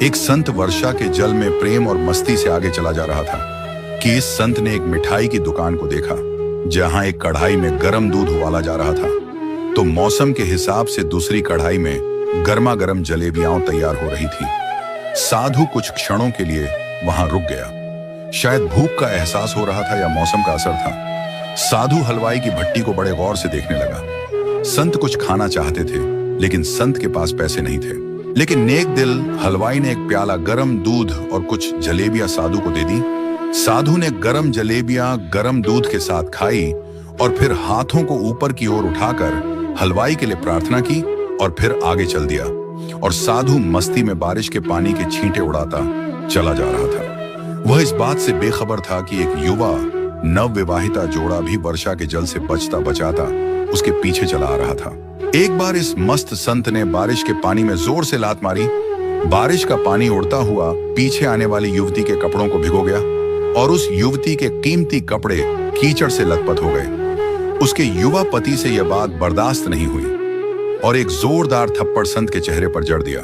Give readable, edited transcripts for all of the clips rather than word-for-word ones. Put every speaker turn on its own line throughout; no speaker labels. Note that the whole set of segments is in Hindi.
एक संत वर्षा के जल में प्रेम और मस्ती से आगे चला जा रहा था कि इस संत ने एक मिठाई की दुकान को देखा जहां एक कढ़ाई में गर्म दूध उबाला जा रहा था। तो मौसम के हिसाब से दूसरी कढ़ाई में गर्मा गर्म जलेबियां तैयार हो रही थी। साधु कुछ क्षणों के लिए वहां रुक गया। शायद भूख का एहसास हो रहा था या मौसम का असर था। साधु हलवाई की भट्टी को बड़े गौर से देखने लगा। संत कुछ खाना चाहते थे लेकिन संत के पास पैसे नहीं थे। लेकिन नेक दिल हलवाई ने एक प्याला गरम दूध और कुछ जलेबियां साधु को दे दी। साधु ने गरम जलेबियां गरम दूध के साथ खाई और फिर हाथों को ऊपर की ओर उठाकर हलवाई के लिए प्रार्थना की और फिर आगे चल दिया। और साधु मस्ती में बारिश के पानी के छींटे उड़ाता चला जा रहा था। वह इस बात से बेखबर था कि एक युवा नवविवाहिता जोड़ा भी वर्षा के जल से बचता बचाता उसके पीछे चला आ रहा था। एक बार इस मस्त संत ने बारिश के पानी में जोर से लात मारी। बारिश का पानी उड़ता हुआ पीछे आने वाली युवती के कपड़ों को भिगो गया और उस युवती के कीमती कपड़े कीचड़ से लथपथ हो गए। उसके युवा पति से यह बात बर्दाश्त नहीं हुई और एक जोरदार थप्पड़ संत के चेहरे पर जड़ दिया।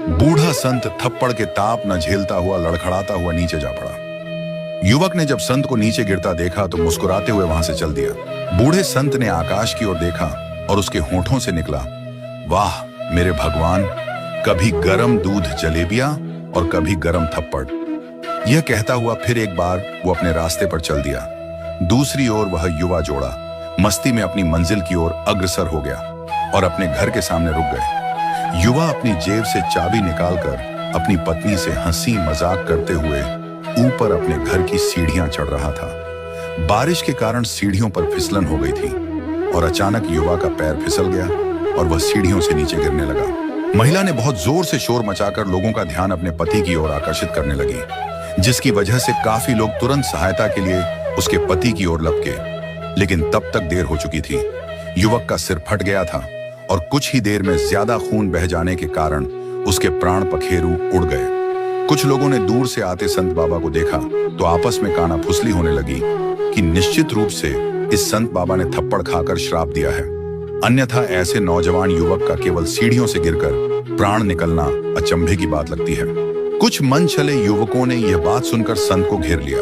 बूढ़ा संत थप्पड़ के ताप न झेलता हुआ लड़खड़ाता हुआ नीचे जा पड़ा। युवक ने जब संत को नीचे गिरता देखा तो मुस्कुराते हुए वहां से चल दिया। बूढ़े संत ने आकाश की ओर देखा और उसके होठों से निकला, वाह मेरे भगवान, कभी गरम दूध जलेबियां और कभी गरम थप्पड़। यह कहता हुआ फिर एक बार वो अपने रास्ते पर चल दिया। दूसरी ओर वह युवा जोड़ा मस्ती में अपनी मंजिल की ओर अग्रसर हो गया और अपने घर के सामने रुक गए। युवा अपनी जेब से चाबी निकालकर अपनी पत्नी से हंसी मजाक करते हुए ऊपर अपने घर की सीढ़ियां चढ़ रहा था। बारिश के कारण सीढ़ियों पर फिसलन हो गई थी और अचानक युवा का पैर फिसल गया और वह सीढ़ियों से नीचे गिरने लगा। महिला ने बहुत जोर से शोर मचाकर लोगों का ध्यान अपने पति की ओर आकर्षित करने लगी, जिसकी वजह से काफी लोग तुरंत सहायता के लिए उसके पति की ओर लपके। लेकिन तब तक देर हो चुकी थी। युवक का सिर फट गया था और कुछ ही देर में ज्यादा खून बह जाने के कारण उसके प्राण पखेरु उड़ गए। कुछ लोगों ने दूर से आते संत बाबा को देखा तो आपस में कानाफुसली होने लगी कि निश्चित रूप से इस संत बाबा ने थप्पड़ खाकर श्राप दिया है, अन्यथा ऐसे नौजवान युवक का केवल सीढ़ियों से गिरकर प्राण निकलना अचंभे की बात लगती है। कुछ मन छले युवकों ने यह बात सुनकर संत को घेर लिया।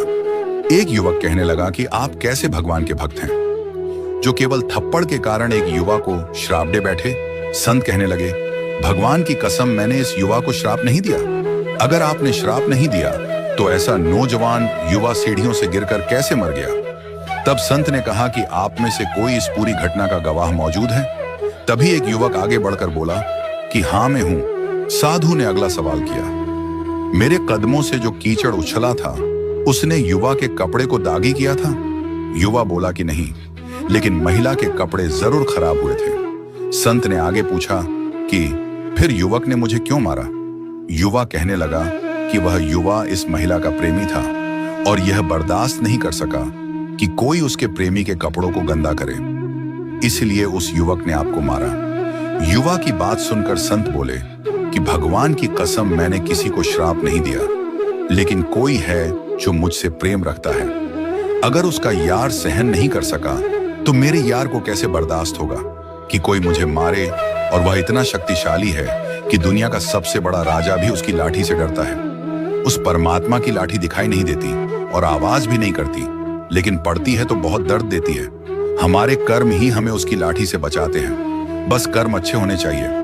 एक युवक कहने लगा कि आप कैसे भगवान के भक्त हैं जो केवल थप्पड़ के कारण एक युवा को श्राप दे बैठे। संत कहने लगे, भगवान की कसम, मैंने इस युवा को श्राप नहीं दिया। अगर आपने श्राप नहीं दिया तो ऐसा नौजवान युवा सीढ़ियों से गिरकर कैसे मर गया? तब संत ने कहा कि आप में से कोई इस पूरी घटना का गवाह मौजूद है? तभी एक युवक आगे बढ़कर बोला कि हाँ मैं हूं। साधु ने अगला सवाल किया, मेरे कदमों से जो कीचड़ उछला था उसने युवा के कपड़े को दागी किया था? युवा बोला कि नहीं, लेकिन महिला के कपड़े जरूर खराब हुए थे। संत ने आगे पूछा कि फिर युवक ने मुझे क्यों मारा? युवा कहने लगा कि वह युवा इस महिला का प्रेमी था और यह बर्दाश्त नहीं कर सका कि कोई उसके प्रेमी के कपड़ों को गंदा करे, इसलिए उस युवक ने आपको मारा। युवा की बात सुनकर संत बोले कि भगवान की कसम, मैंने किसी को श्राप नहीं दिया, लेकिन कोई है जो मुझसे प्रेम रखता है। अगर उसका यार सहन नहीं कर सका तो मेरे यार को कैसे बर्दाश्त होगा कि कोई मुझे मारे, और वह इतना शक्तिशाली है कि दुनिया का सबसे बड़ा राजा भी उसकी लाठी से डरता है। उस परमात्मा की लाठी दिखाई नहीं देती और आवाज भी नहीं करती, लेकिन पड़ती है तो बहुत दर्द देती है। हमारे कर्म ही हमें उसकी लाठी से बचाते हैं। बस कर्म अच्छे होने चाहिए।